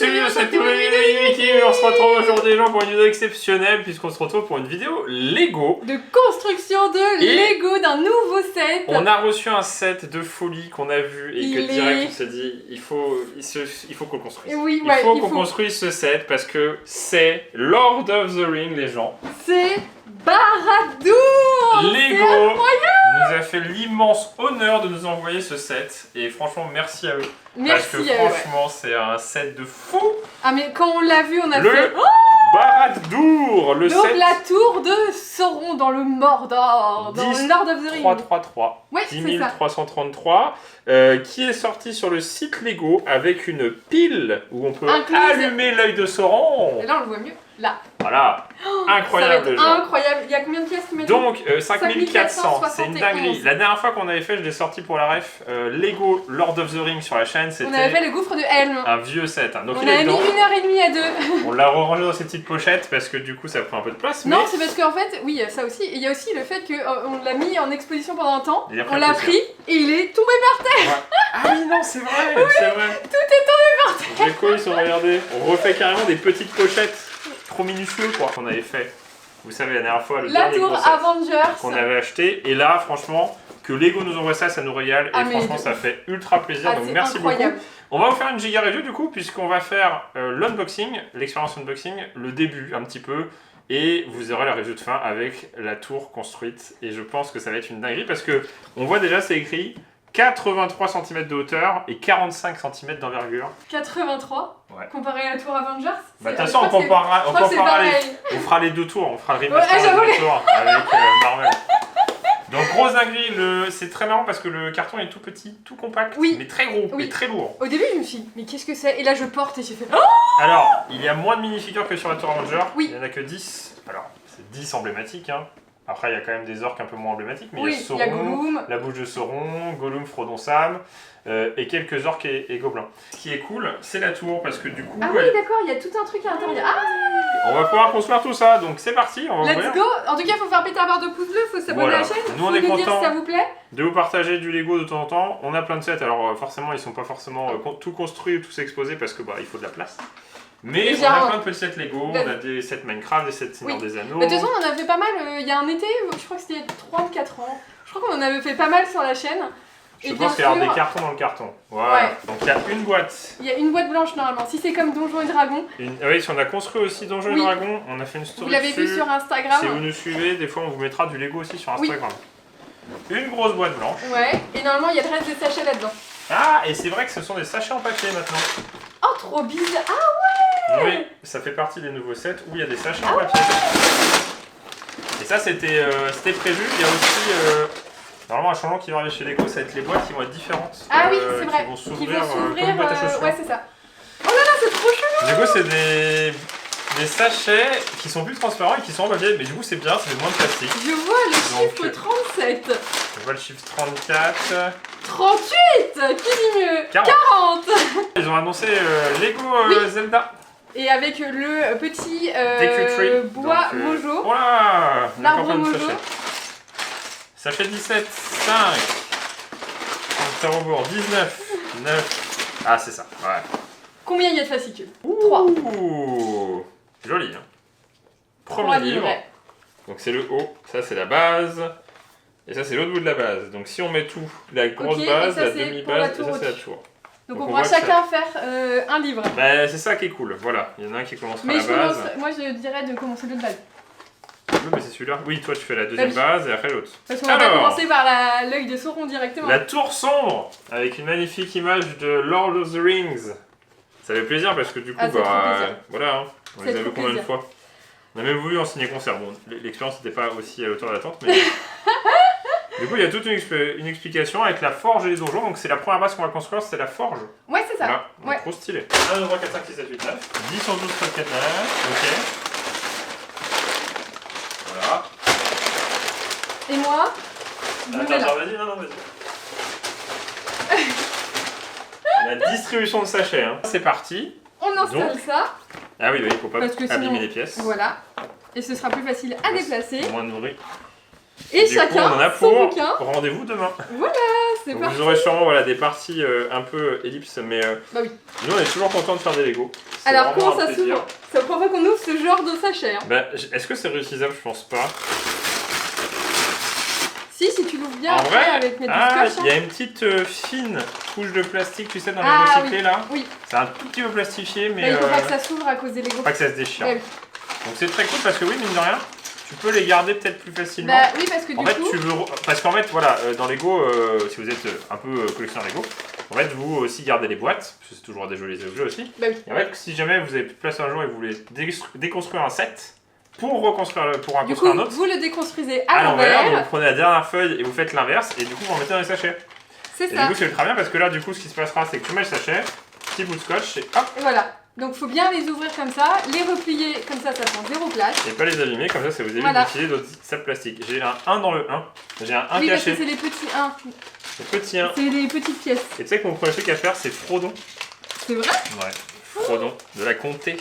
bienvenue dans cette nouvelle vidéo. On se retrouve aujourd'hui les gens pour une vidéo exceptionnelle puisqu'on se retrouve pour une vidéo Lego. De construction de Lego d'un nouveau set. On a reçu un set de folie qu'on a vu et que direct on s'est dit il faut qu'on le construise. Oui, il faut qu'on construise ce set parce que c'est Lord of the Ring les gens. C'est Barad-dûr. Lego nous a fait l'immense honneur de nous envoyer ce set et franchement merci à eux. Merci parce que franchement c'est un set de fou. Ah mais quand on l'a vu on a fait Barad-dûr, le donc set. la tour de Sauron dans le Mordor, dans Lord of the Rings. 333. Ouais, c'est ça. 10333 qui est sorti sur le site Lego avec une pile où on peut allumer l'œil de Sauron. Et là on le voit mieux. Là. Voilà. Incroyable. Ça va être incroyable. Il y a combien de pièces qui mettent? Donc 5400, c'est une dinguerie. La dernière fois qu'on avait fait, je l'ai sorti pour la ref, Lego Lord of the Rings sur la chaîne, c'était... On avait fait le gouffre de Helm. Un vieux set. Hein. Donc, on avait mis 1h30 à deux. On l'a rangé dans ces petites pochettes parce que du coup ça prend un peu de place. Non, mais... c'est parce qu'en fait, oui, il y a ça aussi. Et il y a aussi le fait qu'on l'a mis en exposition pendant un temps. On l'a pris et il est tombé par terre. Ouais. Ah oui, non, c'est vrai, oui, c'est vrai. Tout est tombé par terre. Les colis sont regardés. On refait carrément des petites pochettes trop minutieux quoi qu'on avait fait. Vous savez la dernière fois le la tour Avengers qu'on avait acheté et là franchement que Lego nous envoie ça nous régale et franchement ça fait ultra plaisir donc merci beaucoup. On va vous faire une giga review du coup puisqu'on va faire l'unboxing, l'expérience unboxing, le début un petit peu et vous aurez la review de fin avec la tour construite et je pense que ça va être une dinguerie parce que on voit déjà c'est écrit 83 cm de hauteur et 45 cm d'envergure. 83 ouais. Comparé à la tour Avengers. Bah de toute façon on fera les deux tours, on fera le remaster des deux tours avec Marvel. Donc grosse dinguerie, c'est très marrant parce que le carton est tout petit, tout compact, mais très gros et très lourd. Au début je me suis dit, mais qu'est-ce que c'est? Et là je porte et j'ai fait... Alors, il y a moins de minifigures que sur la tour Avenger, il n'y en a que 10. Alors, c'est 10 emblématiques, hein. Après, il y a quand même des orques un peu moins emblématiques, mais il y a Sauron, Gollum. la bouche de Sauron, Gollum, Frodon, Sam, et quelques orques et gobelins. Ce qui est cool, c'est la tour, parce que du coup... Ah oui, d'accord, il y a tout un truc à l'intérieur. On va pouvoir construire tout ça, donc c'est parti, on va Let's go. En tout cas, il faut faire péter un barre de pouce bleu, il faut s'abonner à la chaîne, nous, on est nous dire si ça vous plaît. De vous partager du Lego de temps en temps. On a plein de sets, alors forcément, ils sont pas forcément tout construits ou tous exposés, parce que il faut de la place. Mais on a plein de petits sets Lego, on a des sets Minecraft, des sets Seigneur des Anneaux. De toute façon, on en a fait pas mal il y a un été, je crois que c'était 3 ou 4 ans. Je crois qu'on en avait fait pas mal sur la chaîne. Je pense qu'il y a des cartons dans le carton. Voilà. Ouais. Donc il y a une boîte. Il y a une boîte blanche normalement. Si c'est comme Donjons et Dragons. Oui, si on a construit aussi Donjons et Dragons, on a fait une story. Vous l'avez vu sur Instagram. Si vous nous suivez, des fois on vous mettra du Lego aussi sur Instagram. Une grosse boîte blanche. Ouais, et normalement il y a le reste des sachets là-dedans. Ah, et c'est vrai que ce sont des sachets en papier maintenant. Oh, trop bizarre. Ah ouais. Oui, ça fait partie des nouveaux sets où il y a des sachets en papier. Et ça c'était prévu. Il y a aussi... Normalement, un changement qui va arriver chez Lego, ça va être les boîtes qui vont être différentes. Ah oui, c'est vrai. Qui vont s'ouvrir comme une boîte à chaussures. Ouais, c'est ça. Oh là là, c'est trop chelou. Du coup, c'est des sachets qui sont plus transparents et qui sont en papier. Mais du coup, c'est bien, ça fait moins de plastique. Je vois le chiffre 37. Je vois le chiffre 34. 38. Qui dit mieux? 40. Ils ont annoncé Lego Zelda. Et avec le petit bois mojo. Voilà. L'arbre mojo. Sachet 17, 5, c'est rebours, 19, 9, ah c'est ça, ouais. Combien il y a de fascicules? 3. Ouh, joli hein. Premier livre, donc c'est le haut, ça c'est la base, et ça c'est l'autre bout de la base. Donc si on met tout, la grosse base, la demi-base, et ça c'est la tour. Donc on va chacun faire un livre. Bah, c'est ça qui est cool, voilà, il y en a un qui commencera la base. Moi je dirais de commencer de base. Oui, mais c'est celui-là. Oui, toi tu fais la deuxième base et après l'autre. Parce qu'on va commencer par l'œil de Sauron directement. La tour sombre avec une magnifique image de Lord of the Rings. Ça fait plaisir parce que du coup, voilà, hein, on les a vus combien de fois. On a même voulu en signer concert. Bon, l'expérience n'était pas aussi à l'auteur de l'attente, mais. Du coup, il y a toute une explication avec la forge et les donjons. Donc, c'est la première base qu'on va construire, c'est la forge. Ouais, c'est ça. Voilà, trop stylé. 1, 2, 3, 4, 5, 6, 7, 8, 9. 10, 11, 12, 13, 14, 9. Ok. Voilà. Et moi Attends, vas-y, non, vas-y. La distribution de sachets, hein. C'est parti. On installe ça. Ah oui, il faut pas abîmer les pièces. Voilà. Et ce sera plus facile à déplacer. Moins de bruit. Et chacun on en a son bouquin. Rendez-vous demain. Voilà, c'est parti. Vous aurez sûrement des parties un peu ellipses, mais bah oui. nous on est toujours contents de faire des Lego. Alors comment ça s'ouvre? C'est la première fois qu'on ouvre ce genre de sachet. Hein. Bah, est-ce que c'est réutilisable? Je pense pas. Si tu l'ouvres bien en après vrai, avec mes scotch. Il y a une petite fine couche de plastique, tu sais, dans les recyclés là. Oui. C'est un tout petit peu plastifié, mais. Bah, il faut pas que ça s'ouvre à cause des Lego. Pas que ça se déchire. Bah, oui. Donc c'est très cool parce que oui, mine de rien, tu peux les garder peut-être plus facilement. Bah oui, parce que du coup... Parce qu'en fait, voilà, dans Lego, si vous êtes un peu collectionneur Lego, en fait, vous aussi gardez les boîtes, parce que c'est toujours des jolis objets aussi. Bah oui. Et en fait, si jamais vous avez plus de place un jour et vous voulez déconstruire un set, pour reconstruire un autre, vous le déconstruisez à l'envers, l'envers. vous prenez la dernière feuille et vous faites l'inverse, et du coup, vous en mettez dans les sachets. C'est ça. Et du coup, c'est ultra bien parce que là, du coup, ce qui se passera, c'est que tu mets le sachet, petit bout de scotch, et hop. Et voilà. Donc il faut bien les ouvrir comme ça, les replier comme ça prend zéro place. Et pas les abîmer, comme ça vous évite d'utiliser d'autres sacs plastiques. J'ai un 1 dans le 1, j'ai un 1 oui, caché. Parce que c'est les petits 1. Les petits 1. C'est les petites pièces. Et tu sais que mon premier truc à faire, c'est Frodon. C'est vrai? Ouais, Frodon, de la comté.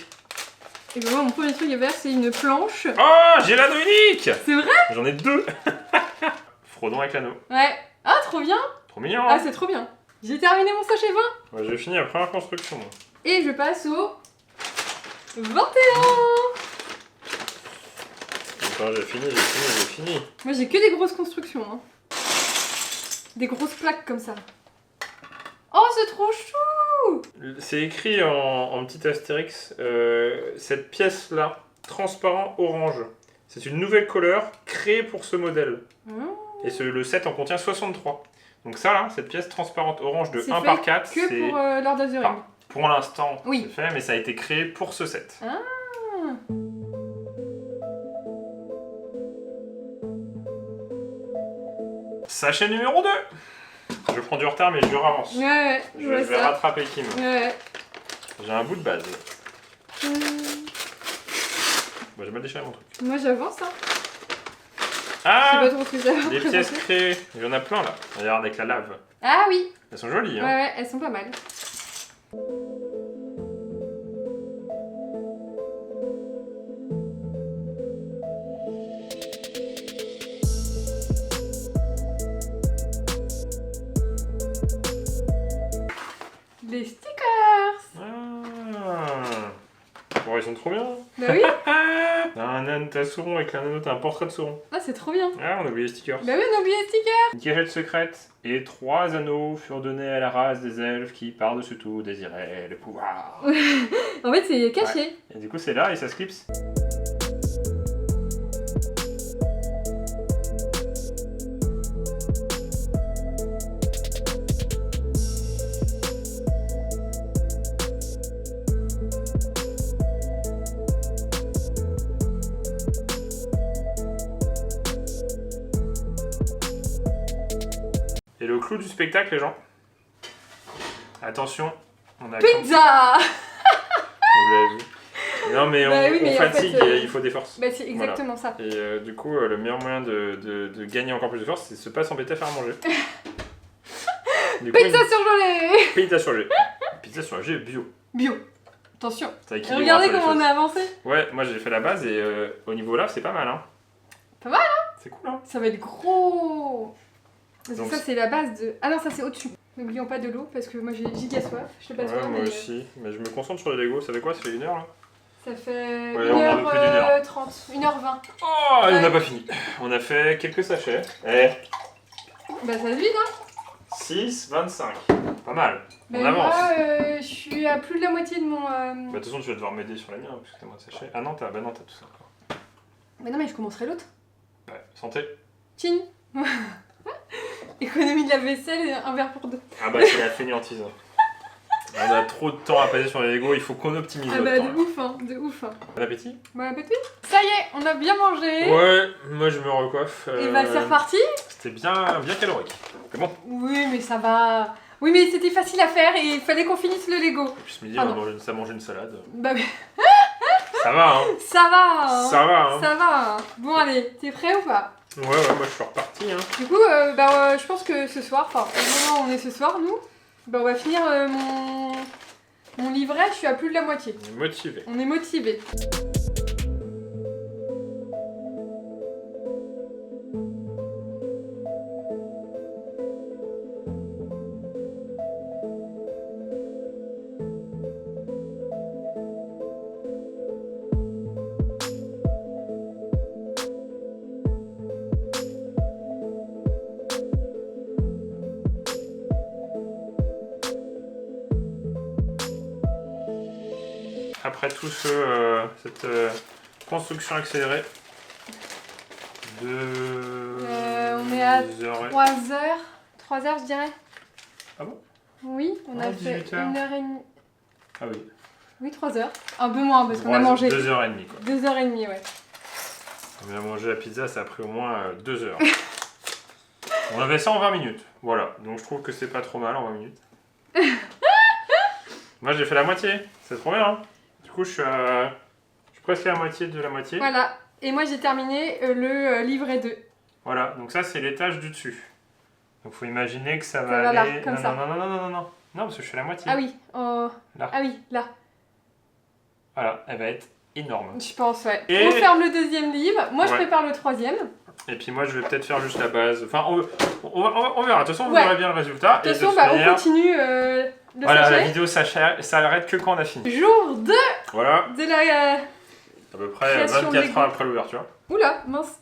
Et ben moi, mon premier truc à faire, c'est une planche. Oh, j'ai l'anneau unique! C'est vrai? J'en ai 2. Frodon avec l'anneau. Ouais. Ah, trop bien! Trop mignon, hein? Ah, c'est trop bien. J'ai terminé mon sachet 20. Ouais, j'ai fini la première construction, moi. Et je passe au 21. Attends, j'ai fini. Moi, j'ai que des grosses constructions. Hein. Des grosses plaques comme ça. Oh, c'est trop chou! C'est écrit en petit astérix, cette pièce-là, transparent orange. C'est une nouvelle couleur créée pour ce modèle. Et le set en contient 63. Donc ça là, cette pièce transparente orange de 1 par 4, c'est que pour Lord of the Rings. Pour l'instant, oui. c'est fait, mais ça a été créé pour ce set. Ah. Sachet numéro 2. Je prends du retard, mais je avance. Ouais, je vais rattraper Kim. Ouais. J'ai un bout de base. Bah, j'ai mal déchiré mon truc. Moi j'avance, hein. Ah, je sais pas trop ce que ça va les pièces créées. Il y en a plein là. Regarde avec la lave. Ah oui. Elles sont jolies, hein. Ouais, elles sont pas mal. Les stickers. Bon, ils sont trop bien. Bah oui. T'as Sauron avec l'anneau, t'as un portrait de Sauron. Ah, c'est trop bien. Ah, on a oublié les stickers. Bah oui, on a oublié les stickers. Une cachette secrète et 3 anneaux furent donnés à la race des elfes qui, par-dessus tout, désiraient le pouvoir. En fait, c'est caché. Ouais. Et du coup, c'est là et ça se clipse. Et le clou du spectacle, les gens. Attention, on a... Pizza. Vous l'avez vu. Non mais bah on fatigue et il faut des forces. Bah c'est exactement ça. Et du coup, le meilleur moyen de gagner encore plus de force, c'est de ne pas s'embêter à faire à manger. Pizza surgelée. Pizza surgelée. Pizza surgelée bio. Bio. Attention. Regardez comment on a avancé. Ouais, moi j'ai fait la base et au niveau là, c'est pas mal. Hein. Pas mal, hein. C'est cool, hein. Ça va être gros. Donc, ça c'est la base de... Ah non, ça c'est au-dessus. N'oublions pas de l'eau parce que moi j'ai giga soif. Je sais pas toi, moi aussi. Mais je me concentre sur les Lego. Ça fait quoi? Ça fait 1 heure là? Ça fait 1h30. 1h20. Oh, il n'a pas fini. On a fait quelques sachets. Bah ça se vide, hein. 6, 25. Pas mal. Bah, on avance. Moi, je suis à plus de la moitié de mon... Bah, de toute façon, tu vas devoir m'aider sur la mienne parce que t'as moins de sachets. Ah non, t'as tout ça encore. Mais non, mais je commencerai l'autre. Ouais, santé. Tching. Économie de la vaisselle et un verre pour deux. Ah bah c'est la fainéantise. On a trop de temps à passer sur les Lego, il faut qu'on optimise le temps. Ah bah de ouf, hein, de ouf. Bon appétit. Bon appétit. Ça y est, on a bien mangé. Ouais, moi je me recoiffe. Et bah c'est reparti. C'était bien calorique. C'est bon. Oui mais ça va. Oui mais c'était facile à faire et il fallait qu'on finisse le Lego. Et puis ce midi on a mangé une salade. Bah mais... Ça va hein. Ça va hein. Ça va hein. Ça va. Bon allez, t'es prêt ou pas? Ouais, moi je suis reparti hein. Du coup, je pense que ce soir, enfin au moment où on est ce soir, nous, bah on va finir mon livret, je suis à plus de la moitié. On est motivé. On est motivé. après tout cette construction accélérée de... on est à 3 heures. 3 heures, je dirais. Ah bon? Oui, on a fait 1h30. Ah oui. Oui, 3 heures. Un peu moins parce qu'on a mangé. 2h30 quoi. 2h30, ouais. On a mangé la pizza, ça a pris au moins 2 heures. On avait ça en 20 minutes. Voilà, donc je trouve que c'est pas trop mal en 20 minutes. Moi j'ai fait la moitié, c'est trop bien. Hein. Du coup je suis presque à la moitié de la moitié. Voilà, et moi j'ai terminé le livret 2. Voilà, donc ça c'est l'étage du dessus. Donc faut imaginer que ça va aller... Là, comme non, ça. Non, parce que je suis à la moitié. Ah oui, là. Ah oui, là. Voilà, elle va être énorme. Je pense, ouais. Et... On ferme le deuxième livre, moi je prépare le troisième. Et puis moi je vais peut-être faire juste la base. Enfin, on verra. De toute façon, vous verrez bien le résultat. De toute façon, on continue le voilà, sachet. La vidéo s'arrête que quand on a fini. Jour 2 voilà. De la... à peu près 24 heures après l'ouverture. Oula, mince.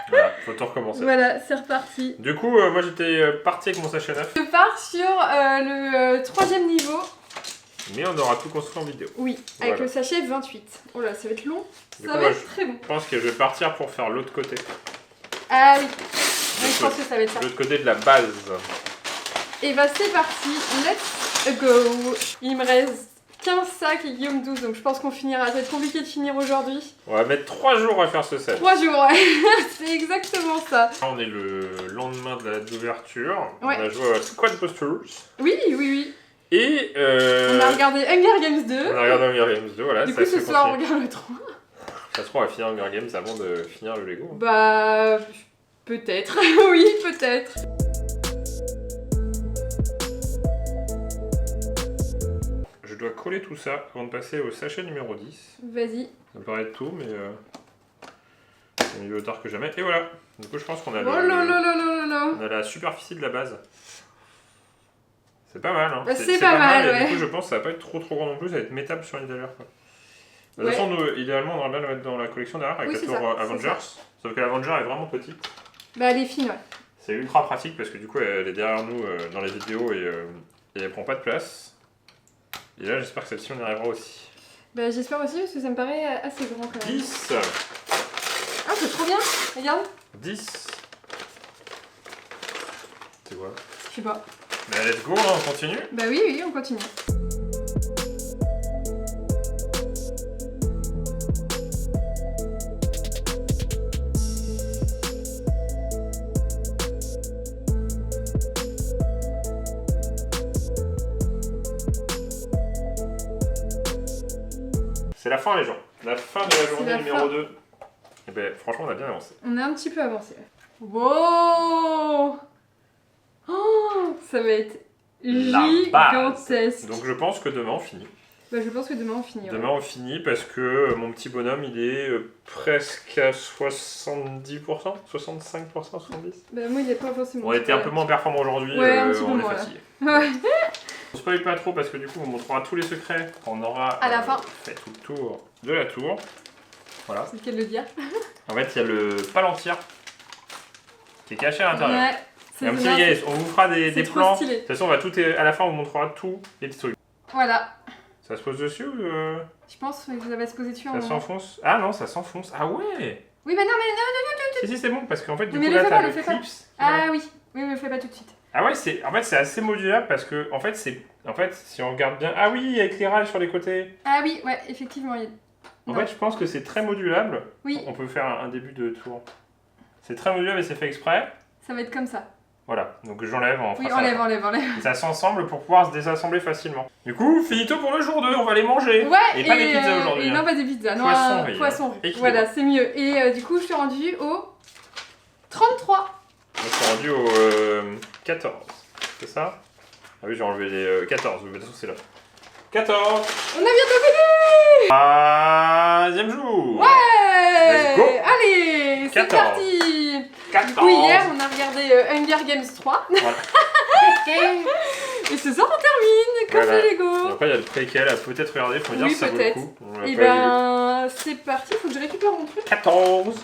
Voilà, faut tout recommencer. Voilà, c'est reparti. Du coup, moi j'étais parti avec mon sachet neuf. Je pars sur le troisième niveau. Mais on aura tout construit en vidéo. Oui, avec le sachet 28. Oh là, ça va être long. Ça va être très bon. Je pense que je vais partir pour faire l'autre côté. Ah oui. Je pense que ça va être ça. L'autre côté de la base. Et bah c'est parti, let's go. Il me reste 15 sacs et Guillaume 12, donc je pense qu'on finira. Ça va être compliqué de finir aujourd'hui. On va mettre 3 jours à faire ce set. 3 jours, ouais. C'est exactement ça. On est le lendemain de l'ouverture. Ouais. On a joué à Squadbusters. Oui. Et on a regardé Hunger Games 2. On a regardé Hunger Games 2, voilà. Du coup, ce soir, on regarde le 3. Ça se trouve, on va finir Hunger Games avant de finir le Lego. Bah, peut-être. Oui, peut-être. Je dois coller tout ça avant de passer au sachet numéro 10. Vas-y. Ça me paraît être tout, mais c'est mieux tard que jamais. Et voilà. Du coup, je pense qu'on a, on a la superficie de la base. C'est pas mal, hein. Bah, c'est pas mal, ouais. Du coup, je pense que ça va pas être trop grand non plus, ça va être métable sur une étagère, quoi. De toute façon, nous, idéalement, on aimerait bien le mettre dans la collection derrière avec la tour Avengers. Sauf que l'Avenger est vraiment petite. Bah, elle est fine, ouais. C'est ultra pratique parce que du coup, elle est derrière nous dans les vidéos et elle prend pas de place. Et là, j'espère que celle-ci, on y arrivera aussi. Bah, j'espère aussi parce que ça me paraît assez grand quand même. 10. Ah, c'est trop bien, regarde. 10. C'est quoi? Je sais pas. Bah, let's go, hein, on continue. Bah oui, on continue. C'est la fin, les gens. La fin de la journée numéro 2. Et ben, franchement, on a bien avancé. On a un petit peu avancé. Wow! Oh, ça va être gigantesque. Donc je pense que demain on finit. Bah je pense que demain on finit. Demain on finit parce que mon petit bonhomme il est presque à 70%, 65%, 70%. Bah moi il est pas forcément. On était un peu moins performant aujourd'hui, ouais, on est fatigué. Ouais. On spoil pas trop parce que du coup on montrera tous les secrets quand on aura à la fin fait tout le tour de la tour. Voilà. C'est lequel le dire. En fait il y a le palantir qui est caché à l'intérieur. Ouais. Et un petit régaliste, on vous fera des plans. De toute façon, on va à la fin, on vous montrera tous les petits trucs. Voilà. Ça se pose dessus ou Je pense que ça va se poser dessus. Ça s'enfonce. Ah non, ça s'enfonce. Ah ouais. Oui, mais non. Si, c'est bon, parce qu'en fait, du mais coup, là, t'as le clips. Voilà. Ah oui, mais le fais pas tout de suite. Ah ouais, en fait, c'est assez modulable parce que, en fait, si on regarde bien. Ah oui, il y a éclairage sur les côtés. Ah oui, ouais, effectivement. En fait, je pense que c'est très modulable. Oui. On peut faire un début de tour. C'est très modulable et c'est fait exprès. Ça va être comme ça. Voilà, donc j'enlève en Oui, enlève. Ça s'ensemble pour pouvoir se désassembler facilement. Du coup, finito pour le jour 2, on va les manger. Ouais, et pas des pizzas aujourd'hui. Et non, pas des pizzas, non, poisson riz. Voilà, c'est mieux. Et du coup, je suis rendue au 33. Je suis rendu au 14. C'est ça? Ah oui, j'ai enlevé les 14, de toute façon c'est là. 14. On a bientôt fini. 3e jour. Ouais. Let's go. Allez, c'est parti. 14. Du coup, hier, on a regardé Hunger Games 3. Voilà. Et ce soir, on termine, comme les Lego. Et après, il y a le préquel à peut-être regarder, faut dire si ça vaut le coup. Et ben, c'est parti, faut que je récupère mon truc. 14.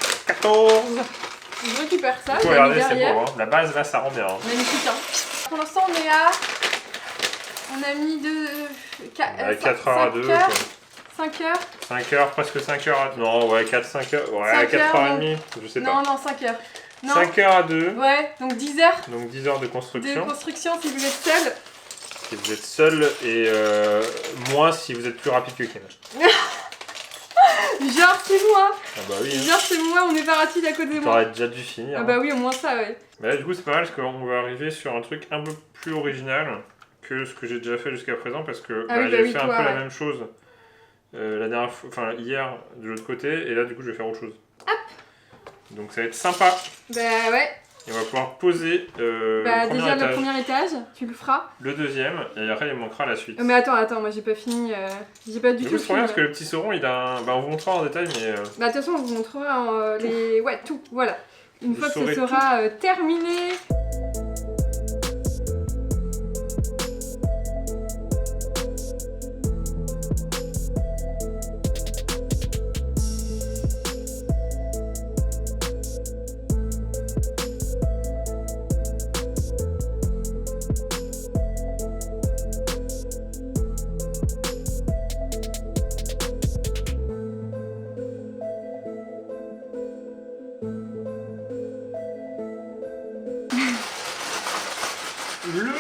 Je récupère ça, faut regarder, c'est beau, hein. La base, là, ça rend bien. Hein. Magnifique, hein. Pour l'instant, on est à... On a mis 4 heures à 2. 5 heures. 5 heures, presque 5 heures à... Non, ouais, 4-5 heures. Ouais, 5 4h30, je sais pas. Non, 5 heures. Non. 5 heures à 2. Ouais, donc 10 heures. Donc 10 heures de construction. De construction si vous êtes seul. Si vous êtes seul et moins si vous êtes plus rapide que Kim. Genre c'est moi. Ah bah oui. Genre c'est moi, on est pas rapide à côté de moi. T'aurais déjà dû finir. Ah bah oui, au moins ça, ouais. Bah là, du coup, c'est pas mal parce qu'on va arriver sur un truc un peu plus original que ce que j'ai déjà fait jusqu'à présent parce que j'ai fait un peu la même chose la dernière fois, enfin hier de l'autre côté et là du coup je vais faire autre chose. Hop. Donc ça va être sympa. Bah ouais. Et on va pouvoir poser déjà le premier étage, tu le feras. Le deuxième et après il manquera la suite. Mais attends, moi j'ai pas fini, j'ai pas du tout fini. C'est trop bien parce que le petit sauron il a un... Bah on vous montrera en détail mais... Bah de toute façon on vous montrera les... Ouais tout, voilà. Une fois que ce sera terminé. Le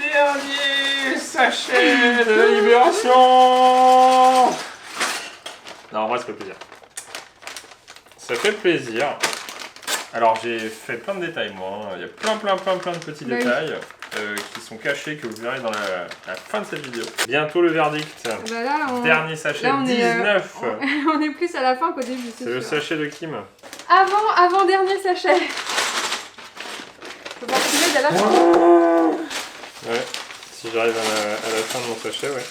dernier sachet de la libération. Non, en vrai, ça fait plaisir. Ça fait plaisir. Alors, j'ai fait plein de détails, moi. Il y a plein de petits détails qui sont cachés, que vous verrez dans la fin de cette vidéo. Bientôt le verdict. Bah là, dernier sachet, 19. On est plus à la fin qu'au début. C'est le sachet de Kim. Avant-dernier sachet. Faut voir si l'aide à la fin. Ouais, si j'arrive à la fin de mon sachet, ouais.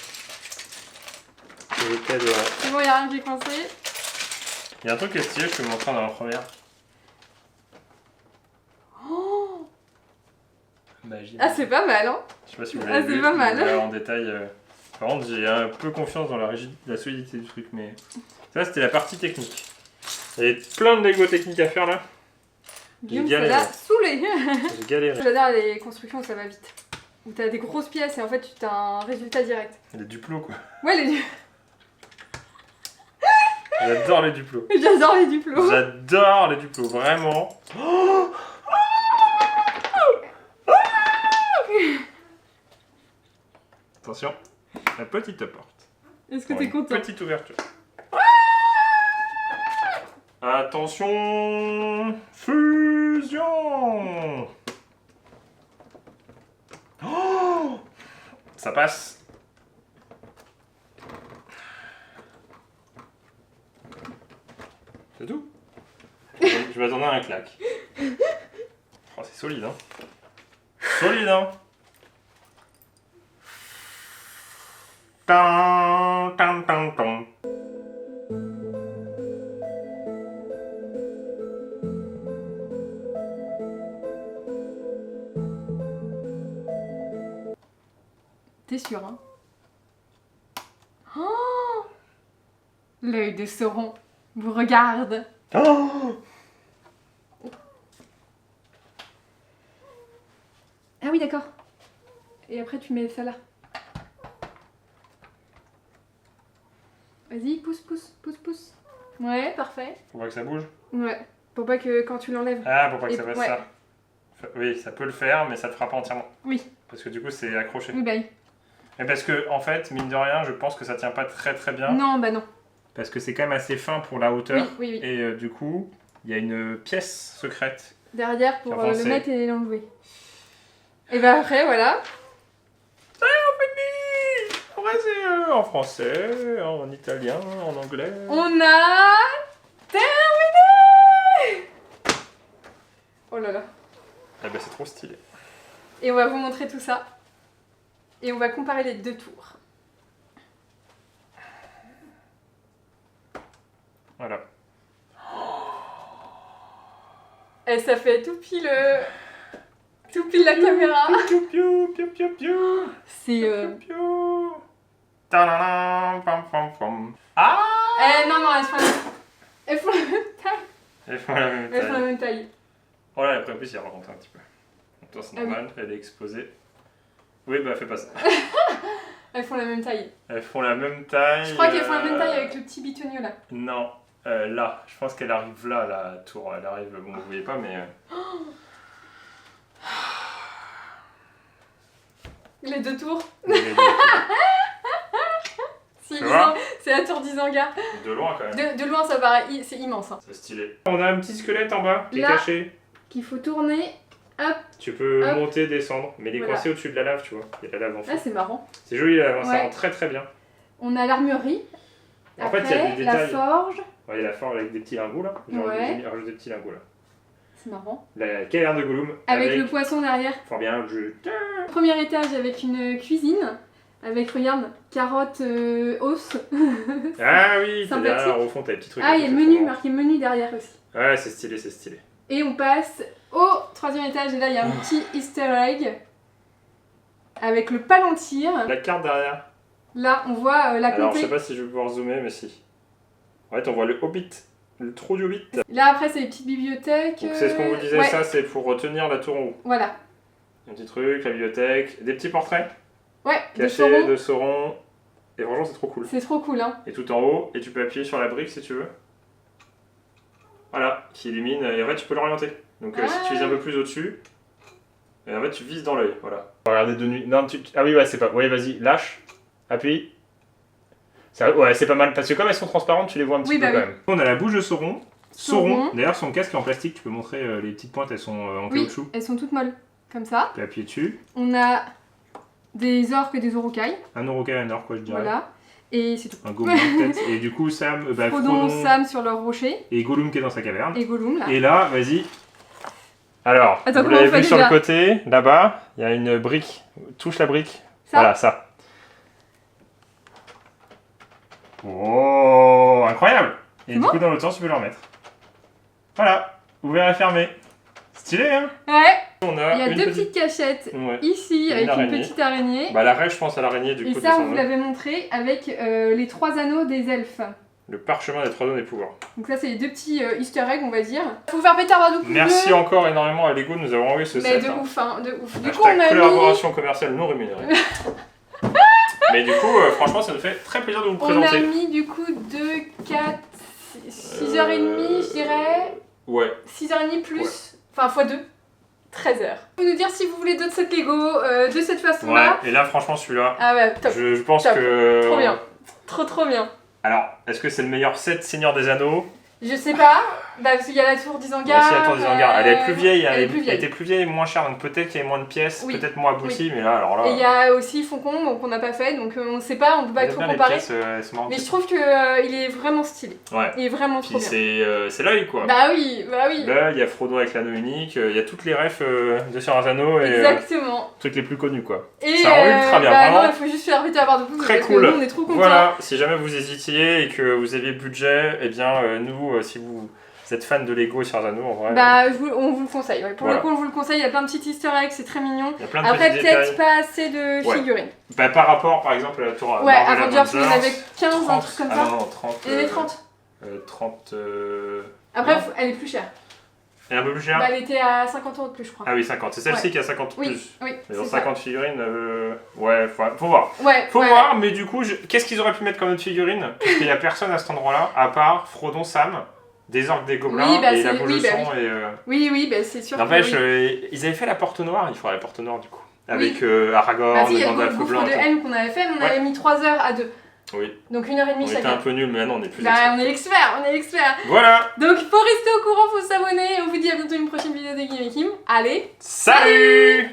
Je t'aiderai. C'est bon, y'a rien qui est coincé. Il y a un truc qui est stylé, je peux vous montrer dans la première. Oh Magie. Ah, c'est pas mal, hein. Je sais pas si vous l'avez vu. C'est pas mal. En détail. Par contre, j'ai un peu confiance dans la solidité du truc, mais... Ça, c'était la partie technique. Il y avait plein de Lego techniques à faire, là. Guillaume, ça l'a saoulé. J'ai galéré. J'adore les constructions où ça va vite. Où t'as des grosses pièces et en fait, tu as un résultat direct. Les duplos, quoi. Ouais, les duplos. J'adore les duplos. J'adore les duplos. J'adore les duplos, vraiment. Attention, la petite porte. Est-ce que t'es content? Petite ouverture. Attention, fusion. Oh, ça passe. C'est tout. Je m'attendais à un claque. Oh, c'est solide, hein. Solide, hein. Tan, tan, tan, tan. T'es sûr, hein? Oh, l'œil de Sauron vous regarde. Oh, ah oui, d'accord. Et après, tu mets ça là. Vas-y, pousse. Ouais, parfait. faut pas que ça bouge. Ouais, pour pas que quand tu l'enlèves. Ah, pour pas que ça fasse ouais. ça. Oui, ça peut le faire, mais ça le fera pas entièrement. Oui. Parce que du coup, c'est accroché. Oui, bah oui. Et parce que, en fait, mine de rien, je pense que ça tient pas très bien. Non, bah non. Parce que c'est quand même assez fin pour la hauteur. Oui. Et du coup, il y a une pièce secrète. Derrière pour le mettre et l'enlever. Et bah après, voilà. Ça y est, on finit. En vrai, c'est en français, en italien, en anglais. On a terminé. Oh là là. Eh ben, c'est trop stylé. Et on va vous montrer tout ça. Et on va comparer les deux tours. Voilà. Et ça fait tout pile la caméra. C'est Ah. non, elles font la même taille. Elles font la même taille. Elles font la même taille. Oh là, après, il remonte un petit peu. Donc, toi, c'est normal, elle est exposée. Oui, bah, fais pas ça. Elles font la même taille. Elles font la même taille. Je crois qu'elles font la même taille avec le petit bitonio là. Non, là. Je pense qu'elle arrive là, la tour. Elle arrive, bon, vous voyez pas, mais... Les deux tours. Les deux tours. Si, c'est la tour d'Isengard. De loin quand même. De loin ça paraît, c'est immense. Hein. C'est stylé. On a un petit squelette en bas qui est là, caché. Qu'il faut tourner. Hop. Tu peux hop. monter, descendre, mais il est Voilà. coincé au-dessus de la lave, tu vois. Il y a la lave en fond. Ah, c'est marrant. C'est joli la lave, ça Ouais. rend très très bien. On a l'armurerie. En Après, fait, il y a des détails. la forge. Ouais, il y a la forge avec des petits lingots là. J'ai rajouté des petits lingots là. C'est marrant. La caverne de Gollum. Avec le poisson derrière. Fort bien, je... Premier étage avec une cuisine. Avec, regarde, carottes, os. Ah oui, t'as Sympathique. derrière au fond, t'as des petits trucs. Ah, il y a le menu, marqué menu derrière aussi. Ouais, c'est stylé, c'est stylé. Et on passe au troisième étage. Et là, il y a un petit easter egg. Avec le palantir. La carte derrière. Là, on voit la Alors, je comté. sais pas si je vais pouvoir zoomer, mais si. En fait, on voit le Hobbit. Le trou du Hobbit. Là, après, c'est les petites bibliothèques. Donc, c'est ce qu'on vous disait, ouais. ça, c'est pour retenir la tour en haut. Voilà. Un petit truc, la bibliothèque, des petits portraits Ouais, de cachés Sauron. de Sauron. Et franchement, c'est trop cool. C'est trop cool, hein. Et tout en haut, et tu peux appuyer sur la brique si tu veux. Voilà, qui illumine, et en fait, tu peux l'orienter. Donc, si tu vises un peu plus au-dessus, et en fait, tu vises dans l'œil, voilà. Regardez de nuit. Non, ah oui, ouais, c'est pas. Ouais, vas-y, lâche, appuie. Ça, ouais, c'est pas mal, parce que comme elles sont transparentes, tu les vois un petit peu quand même. On a la bouche de Sauron. Sauron, d'ailleurs, son casque est en plastique, tu peux montrer les petites pointes, elles sont en caoutchouc. Elles sont toutes molles, comme ça. Tu peux appuyer dessus. On a des orques et des urukai. Un Urukai, un orc, quoi, je dirais. Voilà. Et c'est tout. Un gobelin peut-être. Et du coup, Sam, Frodon, Sam sur leur rocher. Et Gollum qui est dans sa caverne. Et Gollum là. Et là, vas-y. Alors, attends, vous l'avez vu sur le côté, là-bas, il y a une brique. Touche la brique. Ça voilà, ça. Oh, incroyable. Et du coup, dans l'autre sens, tu peux le remettre. Voilà, ouvert et fermé. Stylé, hein? Ouais. On a il y a deux petites cachettes ici avec une petite araignée. Bah l'arrêt, je pense à l'araignée du coup. Et ça, on vous l'avait montré avec les 3 anneaux des elfes. Le parchemin des 3 anneaux des pouvoirs. Donc ça, c'est les deux petits easter eggs, on va dire. Faut faire pétard de Merci encore énormément à Lego de nous avoir envoyé ce set. Mais de ouf, hein, de ouf. Du Hashtag coup, on a collaboration commerciale non rémunérée. Mais du coup, franchement, ça nous fait très plaisir de vous présenter. On a mis du coup 2, 4, 6h30, je dirais. Ouais. 6h30 plus, enfin x2, 13h. Vous nous dire si vous voulez d'autres sets Lego de cette façon-là. Ouais, et là, franchement, celui-là, ah ouais, top. je pense top. que... Trop bien. Trop bien. Alors, est-ce que c'est le meilleur set Seigneur des Anneaux? Je sais pas, parce qu'il y a la tour d'Isengard. Bah, si, la tour d'Isengard, elle est plus vieille, elle était plus vieille et moins chère, donc peut-être qu'il y a moins de pièces, peut-être moins abouties, mais là, alors là... Et il y a aussi Foncon, donc on n'a pas fait, donc on sait pas, on peut pas trop comparer. Pièces, mais je trouve qu'il est vraiment stylé. Ouais. Il est vraiment trop bien. C'est l'œil, quoi. Bah oui. Là, il y a Frodo avec l'anneau unique, il y a toutes les refs de Seigneur des Anneaux et... Exactement. Trucs les plus connus, quoi. Et ça rend ultra bien, bah vraiment. non, il faut juste faire vite à part de vous, Très parce cool. que nous, on est trop contents. Voilà, si jamais vous hésitiez et que vous aviez budget, eh bien, nous, si vous êtes fan de Lego et Seigneur des Anneaux, en vrai... Bah, on vous le conseille. Ouais. Pour le coup, on vous le conseille. Il y a plein de petits easter eggs, c'est très mignon. Il y a plein de après, petits peut-être détails. pas assez de figurines. Bah, par rapport, par exemple, à la tour ouais, Marvel Avengers, il y en avait 15, 30, un truc comme ça. non, 30. Il y en avait 30. 30... Après, elle est plus chère. Elle est un peu plus chère? Bah, elle était à 50 € de plus, je crois. Ah oui, 50. C'est celle-ci qui a 50 oui, plus. Oui, Mais dans 50 figurines, ouais, faut voir. Ouais, faut voir, mais du coup, qu'est-ce qu'ils auraient pu mettre comme autre figurine? Parce qu'il n'y a personne à cet endroit-là, à part Frodon, Sam, des orques, des gobelins et la boule de sang. Oui, bah c'est sûr. N'empêche, ils avaient fait la porte noire, il faudrait la porte noire du coup. Avec Aragorn, bah, si, les Gandalf blancs. blanc. De haine qu'on avait fait, on avait mis 3 heures à 2. Oui. Donc 1h30 chacun. On était un peu nuls, mais maintenant on est plus experts. On est experts. Voilà. Donc faut rester au courant, faut s'abonner. Et on vous dit à bientôt une prochaine vidéo de Game Kim. Allez, salut.